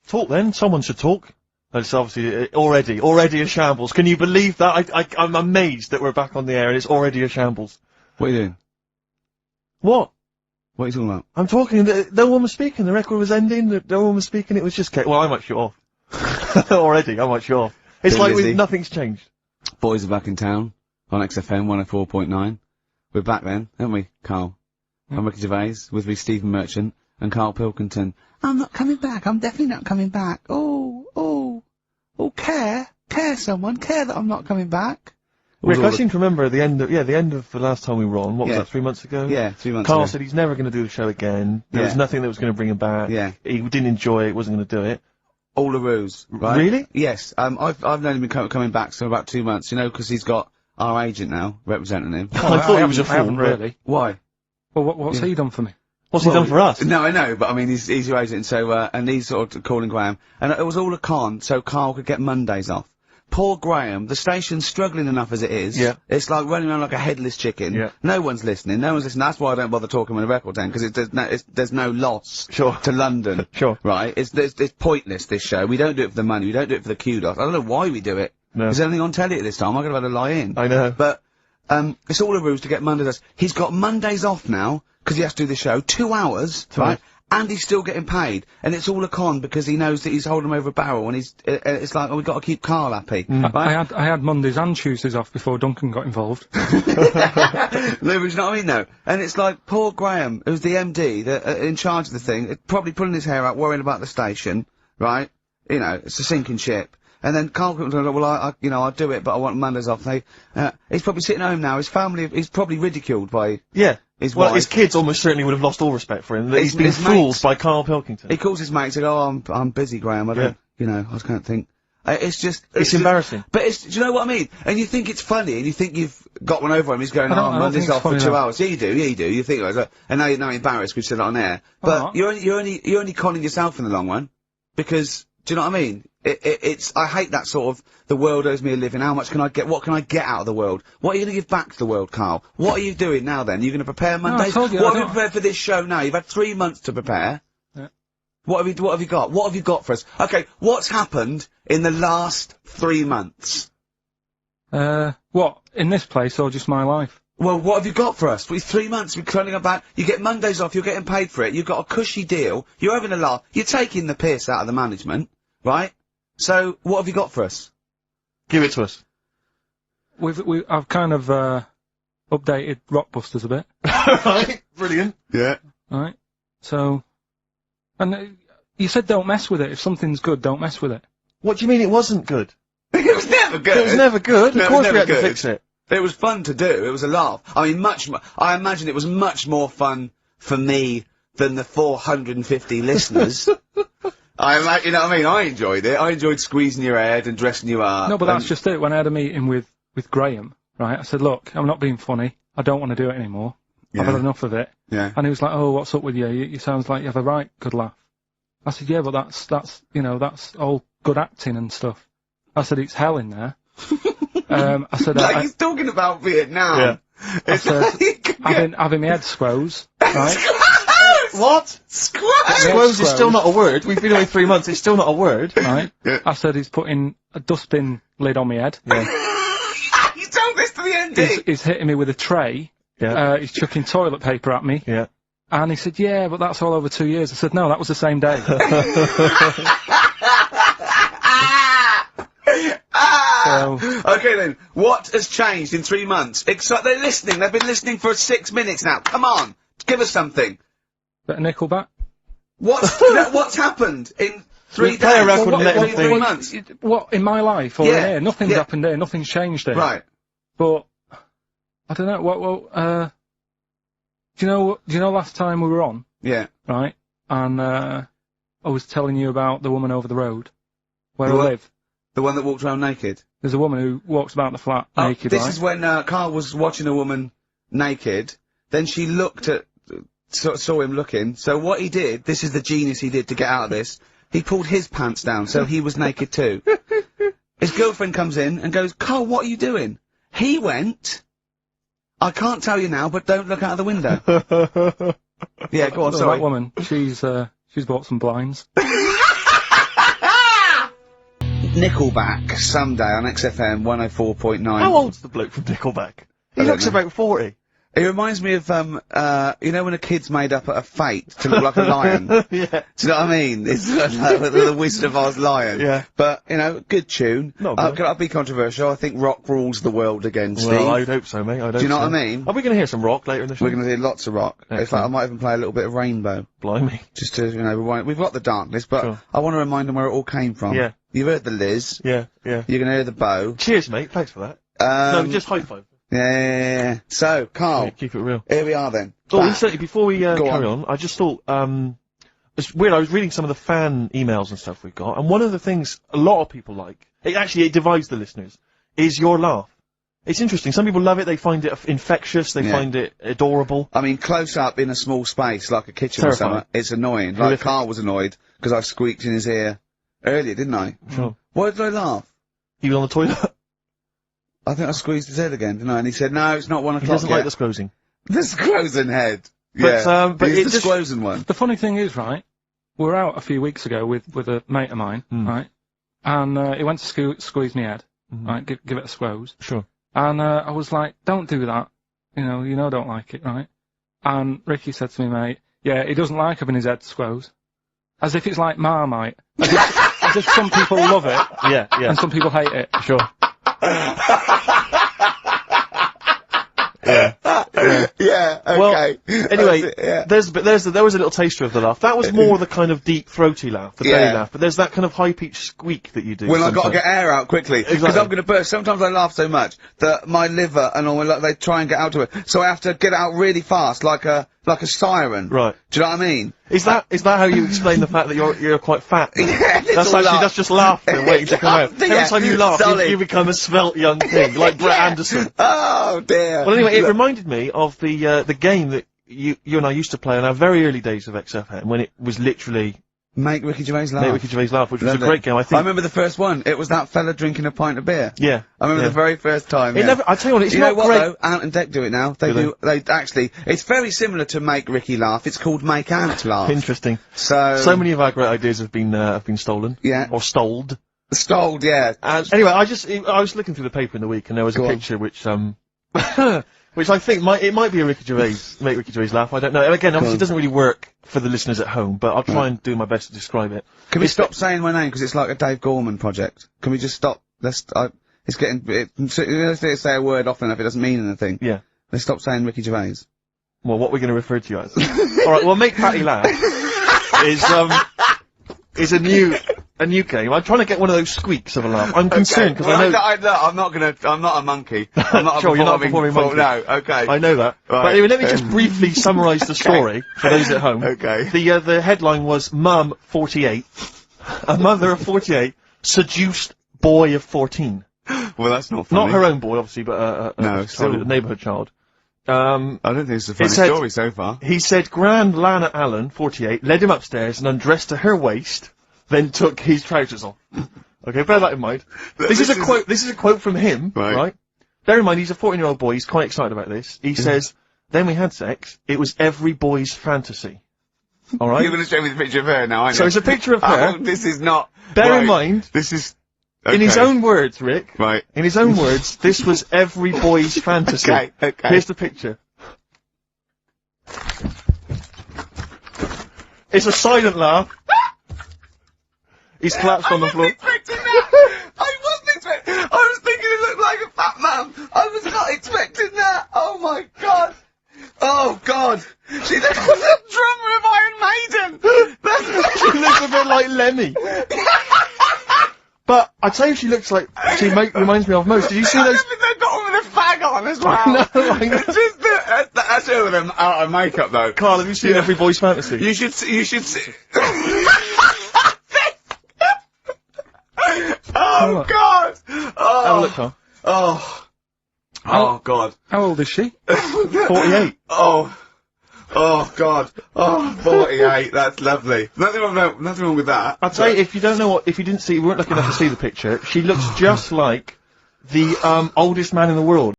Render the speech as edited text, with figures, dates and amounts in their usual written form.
Talk then. Someone should talk. It's obviously already a shambles. Can you believe that? I'm amazed that we're back on the air and it's already a shambles. What are you doing? What? What are you talking about? I'm talking. No one was speaking. The record was ending. No one was speaking. It was just. Well, I might shut off. Already, I might shut off. It's Been like busy. nothing's changed. Boys are back in town on XFM 104.9. We're back then, aren't we, Carl? I'm Ricky Gervais, with me Stephen Merchant and Karl Pilkington. I'm not coming back. I'm definitely not coming back. Care someone. Care that I'm not coming back. Rick, I seem to remember at the end of the last time we were on, what was that, 3 months ago? Yeah, 3 months ago. Carl said he's never going to do the show again. There was nothing that was going to bring him back. Yeah. He didn't enjoy it, wasn't going to do it. All the ruse, right? Really? Yes. I've known him coming back for about 2 months, you know, because he's got our agent now, representing him. I thought he was a fool. I haven't really. Why? Well, what's he done for me? What's he done for us? No, I know, but I mean, he's your agent, so, and he's sort of calling Graham. And it was all a con, so Carl could get Mondays off. Poor Graham, the station's struggling enough as it is. Yeah. It's like running around like a headless chicken. Yeah. No one's listening. That's why I don't bother talking on the record then, because there's no loss Sure. to London. Sure. Right? It's pointless, this show. We don't do it for the money. We don't do it for the kudos. I don't know why we do it. No. Is there anything on telly at this time? I'm gonna have to lie in. I know. But, it's all a ruse to get Mondays off. He's got Mondays off now, because he has to do the show, 2 hours, right? And he's still getting paid. And it's all a con because he knows that he's holding him over a barrel and it's like, oh, we've got to keep Carl happy. I had Mondays and Tuesdays off before Duncan got involved. No, but you know what I mean, though? And it's like, poor Graham, who's the MD, in charge of the thing, probably pulling his hair out, worrying about the station, right? You know, it's a sinking ship. And then Carl comes along, well, I'll do it, but I want Mondays off. He's probably sitting home now, his family, he's probably ridiculed by... Yeah. His wife. His kids almost certainly would have lost all respect for him. He's been fooled by Karl Pilkington. He calls his mates and goes, oh, I'm busy, Graham, I don't, I just can't think. It's just... It's embarrassing. But do you know what I mean? And you think it's funny, and you think you've got one over him, he's going, Monday's off for 2 hours. Yeah, you do. You think, and now you're embarrassed because you said it on air. But you're only conning yourself in the long run. Because, do you know what I mean? I hate that sort of, the world owes me a living, what can I get out of the world? What are you going to give back to the world, Carl? What are you doing now then? You're going to prepare Mondays? No, I told you, what have you prepared for this show now? You've had 3 months to prepare. Yeah. What have you got? What have you got for us? Okay, what's happened in the last 3 months? What? In this place or just my life? Well, what have you got for us? With 3 months, we're turning about, you get Mondays off, you're getting paid for it, you've got a cushy deal, you're having a laugh, you're taking the piss out of the management, right? So, what have you got for us? Give it to us. I've kind of, updated Rockbusters a bit. Right, brilliant. Yeah. Right. So, and you said don't mess with it. If something's good, don't mess with it. What do you mean it wasn't good? It was never good. It was never good. No, Of course we had to fix it. It was fun to do. It was a laugh. I mean, I imagine it was much more fun for me than the 450 listeners. You know what I mean? I enjoyed it. I enjoyed squeezing your head and dressing you up. No, but that's just it. When I had a meeting with Graham, right, I said, look, I'm not being funny. I don't want to do it anymore. Yeah. I've had enough of it. Yeah. And he was like, oh, what's up with you? You sounds like you have a right good laugh. I said, yeah, but that's all good acting and stuff. I said, it's hell in there. I said, like he's talking about Vietnam. Yeah. It's having my head squoze, right? What? Squoze is still not a word. We've been away 3 months, it's still not a word. Right. Yeah. I said he's putting a dustbin lid on my head. Yeah. You told this to the MD. He's hitting me with a tray. Yeah. He's chucking toilet paper at me. Yeah. And he said, yeah, but that's all over 2 years. I said, no, that was the same day. Okay then, what has changed in 3 months? They're listening, they've been listening for 6 minutes now. Come on, give us something. Bit of Nickelback. What's happened in 3 days? Play a record and let him 3 think. months? What, in my life or in here? Nothing's happened here, nothing's changed here. Right. But, I don't know, do you know last time we were on? Yeah. Right? And, I was telling you about the woman over the road, where I live. The one that walked around naked? There's a woman who walks about the flat naked, This is when, Carl was watching a woman naked, then she looked at, saw him looking, so what he did, this is the genius he did to get out of this, he pulled his pants down, so he was naked too. His girlfriend comes in and goes, Carl, what are you doing? He went, I can't tell you now, but don't look out of the window. Yeah, go on, sorry. That woman, she's bought some blinds. Nickelback Someday on XFM 104.9. How old's the bloke from Nickelback? He looks about 40. It reminds me of, you know when a kid's made up a fate to look like a lion? Yeah. Do you know what I mean? It's like the Wizard of Oz lion. Yeah. But, you know, good tune. Not bad. Can I be controversial? I think rock rules the world again, Steve. Well, I'd hope so, mate. Do you know what I mean? Are we going to hear some rock later in the show? We're going to hear lots of rock. In fact, I might even play a little bit of Rainbow. Blimey. Just to, you know, rewind. We've got the darkness, but Sure. I want to remind them where it all came from. Yeah. You've heard the Liz. Yeah, yeah. You're going to hear the Bow. Cheers, mate. Thanks for that. No, just high five. Yeah. So, Carl. Keep it real. Here we are then. Oh, Back. incidentally, before we carry on. on, I just thought, it's weird, I was reading some of the fan emails and stuff we've got, and one of the things a lot of people like, it divides the listeners, is your laugh. It's interesting. Some people love it, they find it infectious, they find it adorable. I mean, close up in a small space, like a kitchen Terrifying. or something, it's annoying. Like, Horrific. Carl was annoyed, because I squeaked in his ear earlier, didn't I? Sure. Why did I laugh? He was on the toilet. I think I squeezed his head again, didn't I? And he said, no, it's not 1 o'clock He doesn't yet. like the squozing. The squozing head. But, yeah. but He's it the just- squozing one. The funny thing is, right, we were out a few weeks ago with a mate of mine, right, and he went to squeeze my head, right, give it a squoze, Sure. and I was like, don't do that, you know, I don't like it, right, and Ricky said to me, mate, yeah, he doesn't like having his head squoze, as if it's like Marmite, as if some people love it, Yeah, yeah. and some people hate it. Sure. Yeah, okay. Well, anyway, That's it, yeah. there was a little taster of the laugh. That was more the kind of deep, throaty laugh, the belly laugh. But there's that kind of high-pitched squeak that you do. When I've got to sometimes. get air out quickly, because Exactly. I'm going to burst. Sometimes I laugh so much that my liver and all my they try and get out to it, so I have to get it out really fast, like a siren. Right. Do you know what I mean? Is that how you explain the fact that you're quite fat? Yeah, That's just laughter waiting to come out. Yeah, Every time you laugh, solid. you become a svelte young thing, like Brett Anderson. Oh dear. Well, anyway, it reminded me of the game that you and I used to play in our very early days of XFM, when it was literally Make Ricky Gervais laugh. Make Ricky Gervais laugh, which was a Loved great it. game. I I think. remember the first one. It was that fella drinking a pint of beer. Yeah. I remember the very first time. It yeah. never. I tell you what, it's you not know what great. though? Ant and Dec do it now. They Do do. They actually. It's very similar to Make Ricky Laugh. It's called Make Ant Laugh. Interesting. So many of our great ideas have been stolen. Yeah. Or stoled. Stoled, yeah. Anyway, I was looking through the paper in the week, and there was a picture which which I think might be a Ricky Gervais, Make Ricky Gervais laugh. I don't know. And again, obviously, it doesn't really work for the listeners at home, but I'll try and do my best to describe it. Can we stop saying my name because it's like a Dave Gorman project? Can we just stop? It's getting. Let's say a word often enough, it doesn't mean anything. Yeah. Let's stop saying Ricky Gervais. Well, what we're going to refer to you as. All right. Well, Make Patty Laugh is a new game. I'm trying to get one of those squeaks of a laugh. I'm concerned because I know. I'm not a monkey. I'm not Sure, you're not a performing monkey. No, okay. I know that. Right. But anyway, let me just briefly summarise the story for those at home. Okay. The headline was Mum 48, a mother of 48 seduced boy of 14. Well, that's not funny. Not her own boy, obviously, but No, a neighbourhood child. I don't think it's a funny said- story so far. He said Grand Lana Allen, 48, led him upstairs and undressed to her waist, then took his trousers off. Okay, bear that in mind. This is a quote from him, right? Bear in mind, he's a 14-year-old boy, he's quite excited about this. He says, then we had sex, it was every boy's fantasy. Alright? You're going to show me the picture of her now, aren't you? So it's a picture of her. Oh, this is not. Bear in mind, This is. in his okay. own words, Rick, Right. in his own words, this was every boy's fantasy. Okay. Here's the picture. It's a silent laugh. He's collapsed on the floor. I wasn't expecting. I was thinking it looked like a fat man. I was not expecting that. Oh my god. Oh god. She looks like the drummer of Iron Maiden. She looks a bit like Lemmy. But I tell you, she looks like reminds me of most. Did you see I those? don't think they've got one with a fag on as well. I know. It's just that's her with them out of makeup though. Carl, have you seen Every Boy's Fantasy? You should see. Oh god! Oh, Have a look, Carl. Oh god! How old is she? 48. Oh god! Oh, 48. That's lovely. Nothing wrong with that. I'll tell you, if you weren't lucky enough to see the picture, she looks just like the oldest man in the world.